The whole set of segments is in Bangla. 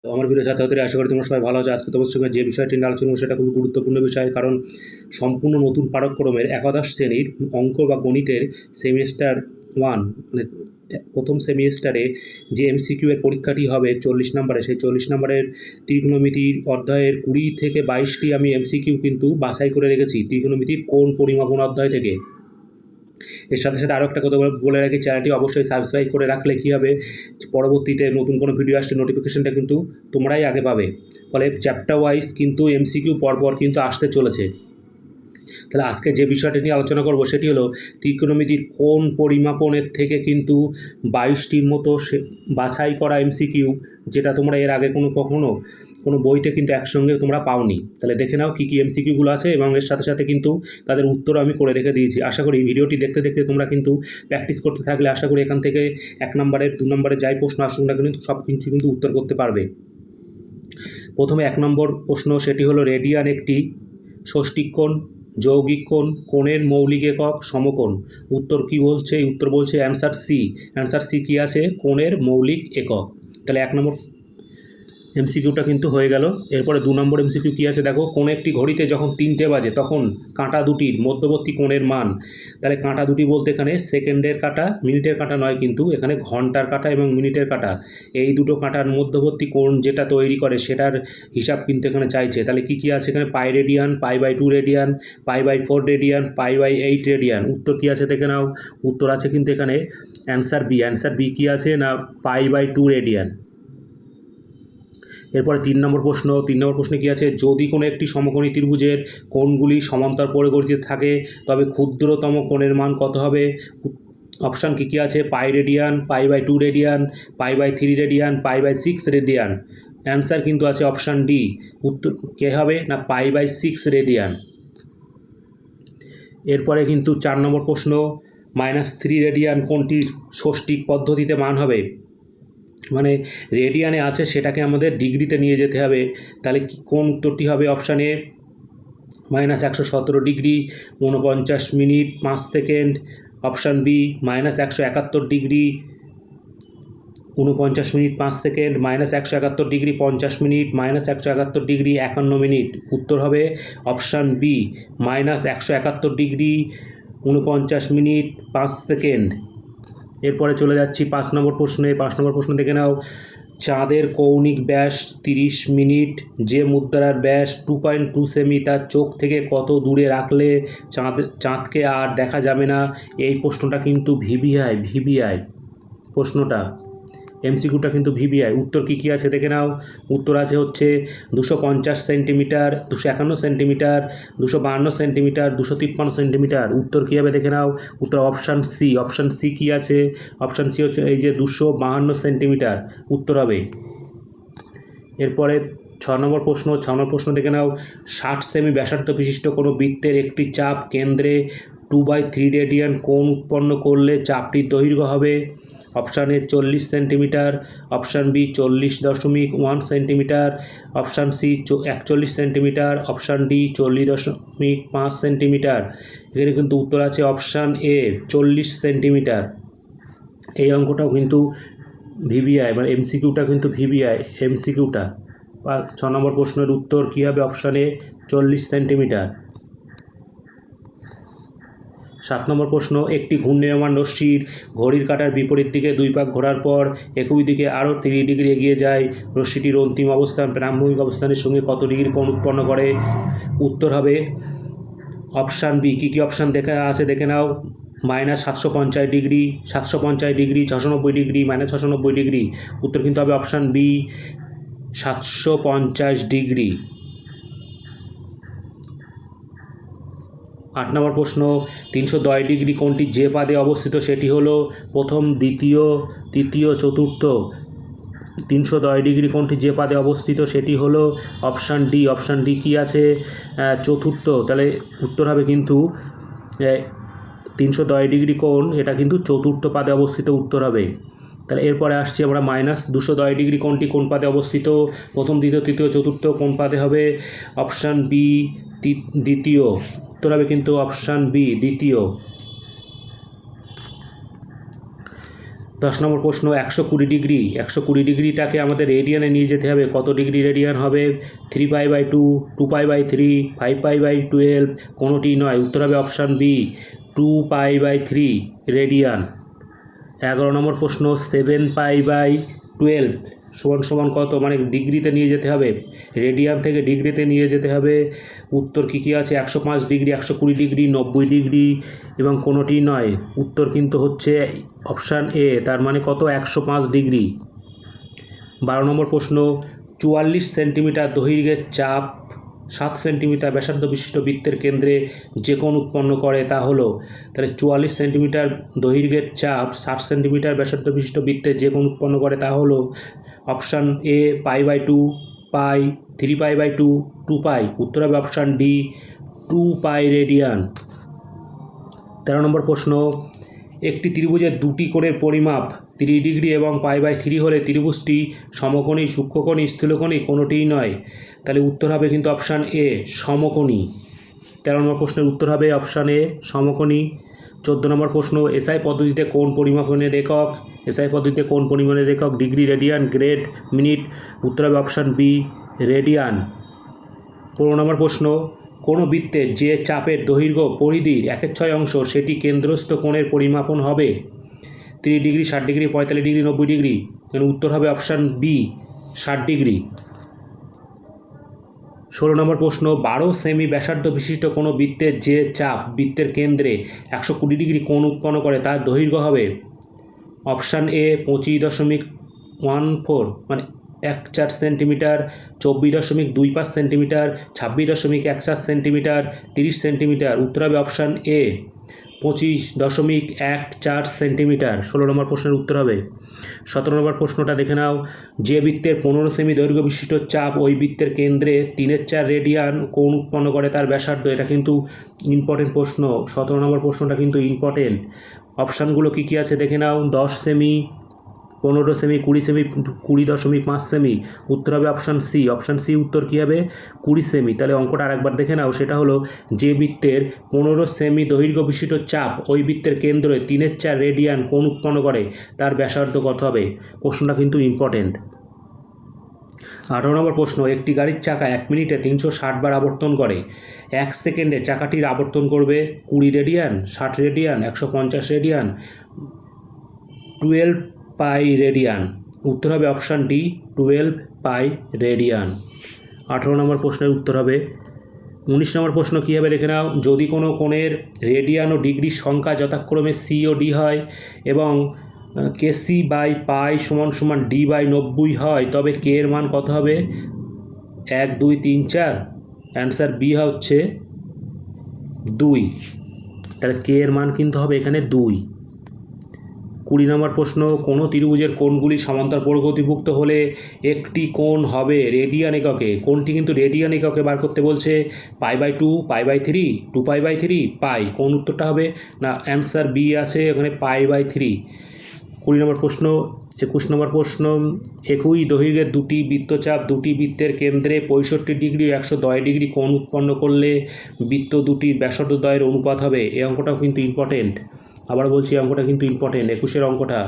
তো আমার ভিডিও ছাত্রছাত্রীরা আশা করি তোমরা সবাই ভালো আছো। আজকে তোমার সঙ্গে যে বিষয়টি নিয়ে আলোচনা করবো সেটা খুবই গুরুত্বপূর্ণ বিষয়, কারণ সম্পূর্ণ নতুন পাঠ্যক্রমের একাদশ শ্রেণীর অঙ্ক বা গণিতের সেমিস্টার 1 মানে প্রথম সেমিস্টারে যে এমসিকিউ এর পরীক্ষাটি হবে 40 নম্বরে, সেই 40 নম্বরের ত্রিকোণমিতির অধ্যায়ের 20 থেকে 22টি আমি এমসিকিউ কিন্তু বাছাই করে রেখেছি ত্রিকোণমিতির কোণ পরিমাপন অধ্যায় থেকে। এর সাথে সাথে আরও একটা কথা বলে রাখি, চ্যানেলটি অবশ্যই সাবস্ক্রাইব করে রাখলে কী হবে, পরবর্তীতে নতুন কোনো ভিডিও আসলে নোটিফিকেশনটা কিন্তু তোমরাই আগে পাবে। ফলে চ্যাপ্টার ওয়াইজ কিন্তু এমসিকিউ পরপর কিন্তু আসতে চলেছে। তাহলে আজকে যে বিষয়টি নিয়ে আলোচনা করব সেটি হলো ত্রিকোণমিতির কোণ পরিমাপনের থেকে কিন্তু 22টির মতো বাছাই করা এমসিকিউ, যেটা তোমরা এর আগে কখনো কোনো বইতে কিন্তু একসঙ্গে তোমরা পাওনি। তাহলে দেখে নাও কী কী এমসিকিউগুলো আছে, এবং এর সাথে সাথে কিন্তু তাদের উত্তরও আমি করে রেখে দিয়েছি। আশা করি ভিডিওটি দেখতে দেখতে তোমরা কিন্তু প্র্যাকটিস করতে থাকলে আশা করি এখান থেকে 1 নম্বরের 2 নম্বরের যাই প্রশ্ন আসুক না কিন্তু সব কিছু কিন্তু উত্তর করতে পারবে। প্রথমে 1 নম্বর প্রশ্ন, সেটি হলো রেডিয়ান একটি ষষ্ঠিক কোণ, যৌগিক কোণ, কোণের মৌলিক একক সমকোণ। উত্তর কি বলছে? উত্তর বলছে অ্যান্সার সি। অ্যান্সার সি কী আছে? কোণের মৌলিক একক। তাহলে 1 নম্বর এমসিকিউটা কিন্তু হয়ে গেল। এরপরে 2 নম্বর এমসিকিউ কী আছে দেখো, কোনো একটি ঘড়িতে যখন 3টে বাজে তখন কাঁটা দুটির মধ্যবর্তী কোণের মান। তাহলে কাঁটা দুটি বলতে এখানে সেকেন্ডের কাঁটা, মিনিটের কাঁটা নয়, কিন্তু এখানে ঘন্টার কাঁটা এবং মিনিটের কাঁটা, এই দুটো কাঁটার মধ্যবর্তী কোণ যেটা তৈরি করে সেটার হিসাব কিন্তু এখানে চাইছে। তাহলে কী কী আছে এখানে? পাই রেডিয়ান, পাই/2 রেডিয়ান, পাই/4 রেডিয়ান, পাই/8 রেডিয়ান। উত্তর কী আছে দেখে নাও। উত্তর আছে কিন্তু এখানে অ্যান্সার বি। অ্যান্সার বি কী আছে না? পাই/2 রেডিয়ান। এরপরে 3 নম্বর প্রশ্ন। 3 নম্বর প্রশ্নে কী আছে? যদি কোনো একটি সমকোণী ত্রিভুজের কোণগুলি সমান্তর পরিবর্তিত থাকে তবে ক্ষুদ্রতম কোণের মান কত হবে? অপশান কী কী আছে? পাই রেডিয়ান, পাই/2 রেডিয়ান, পাই/3 রেডিয়ান, পাই/6 রেডিয়ান। অ্যান্সার কিন্তু আছে অপশান ডি। উত্তর কে হবে না? পাই/6 রেডিয়ান। এরপরে কিন্তু 4 নম্বর প্রশ্ন, -3 রেডিয়ান কোণটির ষষ্ঠিক পদ্ধতিতে মান হবে? মানে রেডিয়ানে আছে সেটাকে আমাদের ডিগ্রিতে নিয়ে যেতে হবে। তাহলে কোন উত্তরটি হবে? Option A -117 degree 49 minute 5 second. Option B -171 degree 49 minute 5 second, -171 degree 50 minute, -171 degree 51 minute. উত্তর হবে option B -171 degree 49 minute 5 second. এরপরে চলে যাচ্ছি 5 নম্বর প্রশ্নে। 5 নম্বর প্রশ্ন দেখে নাও। চাঁদের কৌণিক ব্যাস 30 মিনিট, যে মুদ্রার ব্যাস 2.2 সেমি তার চোখ থেকে কত দূরে রাখলে চাঁদকে আর দেখা যাবে না? এই প্রশ্নটা কিন্তু ভিভিআই প্রশ্নটা, এমসিকিউটা কিন্তু ভিভিআই। উত্তর কী কী আছে দেখে নাও। উত্তর আছে হচ্ছে 250 সেন্টিমিটার, 251 সেন্টিমিটার, 252 সেন্টিমিটার, 253 সেন্টিমিটার। উত্তর কী হবে দেখে নাও। উত্তর অপশান সি। অপশান সি কী আছে? অপশান সি হচ্ছে এই যে 252 সেন্টিমিটার উত্তর হবে। এরপরে 6 নম্বর প্রশ্ন। 6 নম্বর প্রশ্ন দেখে নাও। 60 সেমি ব্যাসার্ধ বিশিষ্ট কোনো বৃত্তের একটি চাপ কেন্দ্রে 2/3 রেডিয়ান কোণ উৎপন্ন করলে চাপটির দৈর্ঘ্য হবে? Option A 40 centimetre, option B 40.1 centimetre, option C 41 centimetre, option D 40.5 centimetre. এখানে কিন্তু উত্তর আছে অপশান এ 40 সেন্টিমিটার। এই অঙ্কটাও কিন্তু ভিভিআই, মানে এমসিকিউটা কিন্তু ভিভিআই এমসিকিউটা। 6 নম্বর প্রশ্নের উত্তর কী হবে? Option A 40 centimetre. 7 নম্বর প্রশ্ন। একটি ঘূর্ণায়মান রশ্মির ঘড়ির কাঁটার বিপরীত দিকে 2 পাক ঘোরার পর একই দিকে আরও 30 ডিগ্রি এগিয়ে যায়। রশ্মিটির অন্তিম অবস্থান প্রারম্ভিক অবস্থানের সঙ্গে কত ডিগ্রি কোণ উৎপন্ন করে? উত্তর হবে অপশান বি। কী কী অপশান দেখা আছে দেখে নাও। -750 ডিগ্রি, 750 ডিগ্রি, 690 ডিগ্রি, -690 ডিগ্রি। উত্তর কিন্তু হবে অপশান বি 750 ডিগ্রি। 8 নম্বর প্রশ্ন। 310 ডিগ্রি কোণটি যে পাদে অবস্থিত সেটি হলো প্রথম, দ্বিতীয়, তৃতীয়, চতুর্থ। 310 ডিগ্রি কোণটি যে পাদে অবস্থিত সেটি হলো অপশান ডি। অপশান ডি কী আছে? চতুর্থ। তাহলে উত্তর হবে কিন্তু 310 ডিগ্রি কোণ, এটা কিন্তু চতুর্থ পাদে অবস্থিত উত্তর হবে। তাহলে এরপরে আসছি আমরা -210 ডিগ্রি কোণটি কোন পাদে অবস্থিত? প্রথম, দ্বিতীয়, তৃতীয়, চতুর্থ কোন পাদে হবে? অপশান বি দ্বিতীয়। উত্তর হবে কিন্তু অপশান বি দ্বিতীয়। 10 নম্বর প্রশ্ন 120 ডিগ্রিটাকে আমাদের রেডিয়ানে নিয়ে যেতে হবে। কত ডিগ্রি রেডিয়ান হবে? 3π/2, 2π/3, 5π/12, কোনোটি নয়, উত্তর হবে অপশান বি 2π/3 রেডিয়ান। 11 নম্বর প্রশ্ন 7π/12 সমান কত, মানে ডিগ্রিতে নিয়ে যেতে হবে, রেডিয়ান থেকে ডিগ্রিতে নিয়ে যেতে হবে। উত্তর কী আছে? 105 ডিগ্রি, 120 ডিগ্রি, 90 ডিগ্রি এবং কোনোটি নয়, উত্তর কিন্তু হচ্ছে অপশান এ, তার মানে কত? 105 ডিগ্রি। 12 নম্বর প্রশ্ন 44 সেন্টিমিটার দৈর্ঘ্যের চাপ 7 সেন্টিমিটার ব্যাসার্ধ বিশিষ্ট বৃত্তের কেন্দ্রে যে কোণ উৎপন্ন করে তা হলো, তাহলে 44 সেন্টিমিটার দৈর্ঘ্যের চাপ 60 সেন্টিমিটার ব্যাসার্ধ বিশিষ্ট বৃত্তের যে কোণ উৎপন্ন করে তা হলো অপশান এ π/2, পাই, 3π/2, 2π, উত্তর হবে অপশান ডি 2π রেডিয়ান। 13 নম্বর প্রশ্ন একটি ত্রিভুজের দুটি কোণের পরিমাপ 30 ডিগ্রি এবং π/3 হলে ত্রিভুজটি সমকোণী, সূক্ষ্মকোণী, স্থূলকোণী, কোনোটিই নয়, তাহলে উত্তর হবে কিন্তু অপশান এ সমকোণী। 13 নম্বর প্রশ্নের উত্তর হবে অপশান এ সমকোণী। 14 নম্বর প্রশ্ন এসআই পদ্ধতিতে কোণ পরিমাপনের একক, এসআই পদ্ধতিতে কোণ পরিমাপনের একক ডিগ্রি, রেডিয়ান, গ্রেড, মিনিট, উত্তর হবে অপশান বি রেডিয়ান। 15 নম্বর প্রশ্ন কোনো বৃত্তের যে চাপের দৈর্ঘ্য পরিধির 1/6 অংশ সেটি কেন্দ্রস্থ কোণের পরিমাপন হবে 30 ডিগ্রি, 60 ডিগ্রি, 45 ডিগ্রি, 90 ডিগ্রি, উত্তর হবে অপশান বি 60 ডিগ্রি। 16 নম্বর প্রশ্ন 12 সেমি ব্যাসার্ধ বিশিষ্ট কোনো বৃত্তের যে চাপ বৃত্তের কেন্দ্রে 120 ডিগ্রি কোণ উৎপন্ন করে তার দৈর্ঘ্য হবে অপশান এ 25.14 মানে 14 সেন্টিমিটার, 24.25 সেন্টিমিটার, 26.14 সেন্টিমিটার, 30 সেন্টিমিটার, উত্তর হবে অপশান এ 25.14 সেন্টিমিটার। 16 নম্বর প্রশ্নের উত্তর হবে। 17 নম্বর প্রশ্নটা দেখে নাও, যে বৃত্তের 15 সেমি দৈর্ঘ্য বিশিষ্ট চাপ ওই বৃত্তের কেন্দ্রে 3/4 রেডিয়ান কোণ উৎপন্ন করে তার ব্যাসার্ধ, এটা কিন্তু ইম্পর্টেন্ট প্রশ্ন। 17 নম্বর প্রশ্নটা কিন্তু ইম্পর্টেন্ট। অপশানগুলো কী আছে দেখে নাও, 10 সেমি, 15 সেমি, 20 সেমি, 20.5 সেমি, উত্তর হবে অপশান সি, অপশান সি উত্তর কী হবে 20 সেমি। তাহলে অঙ্কটা আরেকবার দেখে নাও, সেটা হলো যে বৃত্তের 15 সেমি দৈর্ঘ্য বিশিষ্ট চাপ ওই বৃত্তের কেন্দ্রে 3/4 রেডিয়ান কোণ উৎপন্ন করে তার ব্যাসার্ধ কত হবে। প্রশ্নটা কিন্তু ইম্পর্টেন্ট। 18 নম্বর প্রশ্ন একটি গাড়ির চাকা 1 মিনিটে 360 বার আবর্তন করে, 1 সেকেন্ডে চাকাটির আবর্তন করবে 20 রেডিয়ান, 60 রেডিয়ান, 150 রেডিয়ান, 12 পাই রেডিয়ান, উত্তর হবে অপশান ডি 12 পাই রেডিয়ান। 18 নম্বর প্রশ্নের উত্তর হবে। 19 নম্বর প্রশ্ন কী হবে দেখে নাও, যদি কোনো কোণের রেডিয়ান ও ডিগ্রির সংখ্যা যথাক্রমে সি ও ডি হয় এবং kc/π = d/90 হয় তবে কে এর মান কত হবে? 1, 2, 3, 4, অ্যান্সার বি হচ্ছে 2, তাহলে কে এর মান কিন্তু হবে এখানে 2। 20 নম্বর প্রশ্ন কোনো ত্রিভুজের কোণগুলি সমান্তর প্রগতিভুক্ত হলে একটি কোণ হবে রেডিয়ান এককে, কোণটি কিন্তু রেডিয়ান এককে বার করতে বলছে, π/2, π/3, 2π/3, পাই, কোন উত্তরটা হবে না অ্যান্সার বি আছে এখানে π/3। 20 নম্বর প্রশ্ন। 21 নম্বর প্রশ্ন একই দৈর্ঘ্যের দুটি বৃত্তচাপ দুটি বৃত্তের কেন্দ্রে 65 ডিগ্রি ও 110 ডিগ্রি কোণ উৎপন্ন করলে বৃত্ত দুটির ব্যাসার্ধদ্বয়ের অনুপাত হবে। এই অঙ্কটাও কিন্তু ইম্পর্টেন্ট, আবার বলছি এই অঙ্কটা কিন্তু ইম্পর্টেন্ট। 21 অঙ্কটা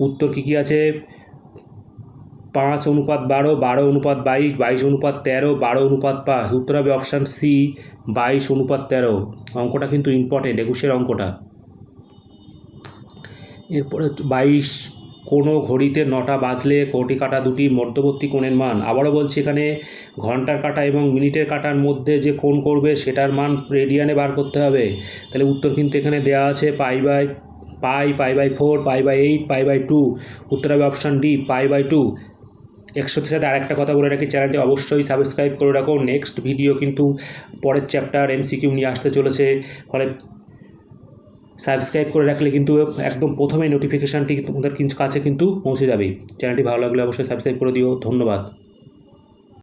উত্তর কী আছে, 5:12, 12:22, 22:13, 12:5, উত্তর হবে অপশান সি 22:13। অঙ্কটা কিন্তু ইম্পর্টেন্ট 21 অঙ্কটা। এরপরে 22 কোনো ঘড়িতে 9টা বাজলে ঘড়ি কাঁটা দুটি মধ্যবর্তী কোণের মান, আবারও বলছি এখানে ঘন্টার কাঁটা এবং মিনিটের কাঁটার মধ্যে যে কোণ করবে সেটার মান রেডিয়ানে বার করতে হবে। তাহলে উত্তর কিন্তু এখানে দেওয়া আছে π/4, π/8, π/2, উত্তর হবে অপশান ডি π/2। একসাথে সাথে আরেকটা কথা বলে রাখি, চ্যানেলটি অবশ্যই সাবস্ক্রাইব করে রাখো। নেক্সট ভিডিও কিন্তু পরের চ্যাপ্টার MCQ নিয়ে আসতে চলেছে, ফলে সাবস্ক্রাইব করে রাখলে কিন্তু একদম প্রথমেই নোটিফিকেশানটি তোমাদের কাছে কিন্তু পৌঁছে যাবে। চ্যানেলটি ভালো লাগলে অবশ্যই সাবস্ক্রাইব করে দিও। ধন্যবাদ।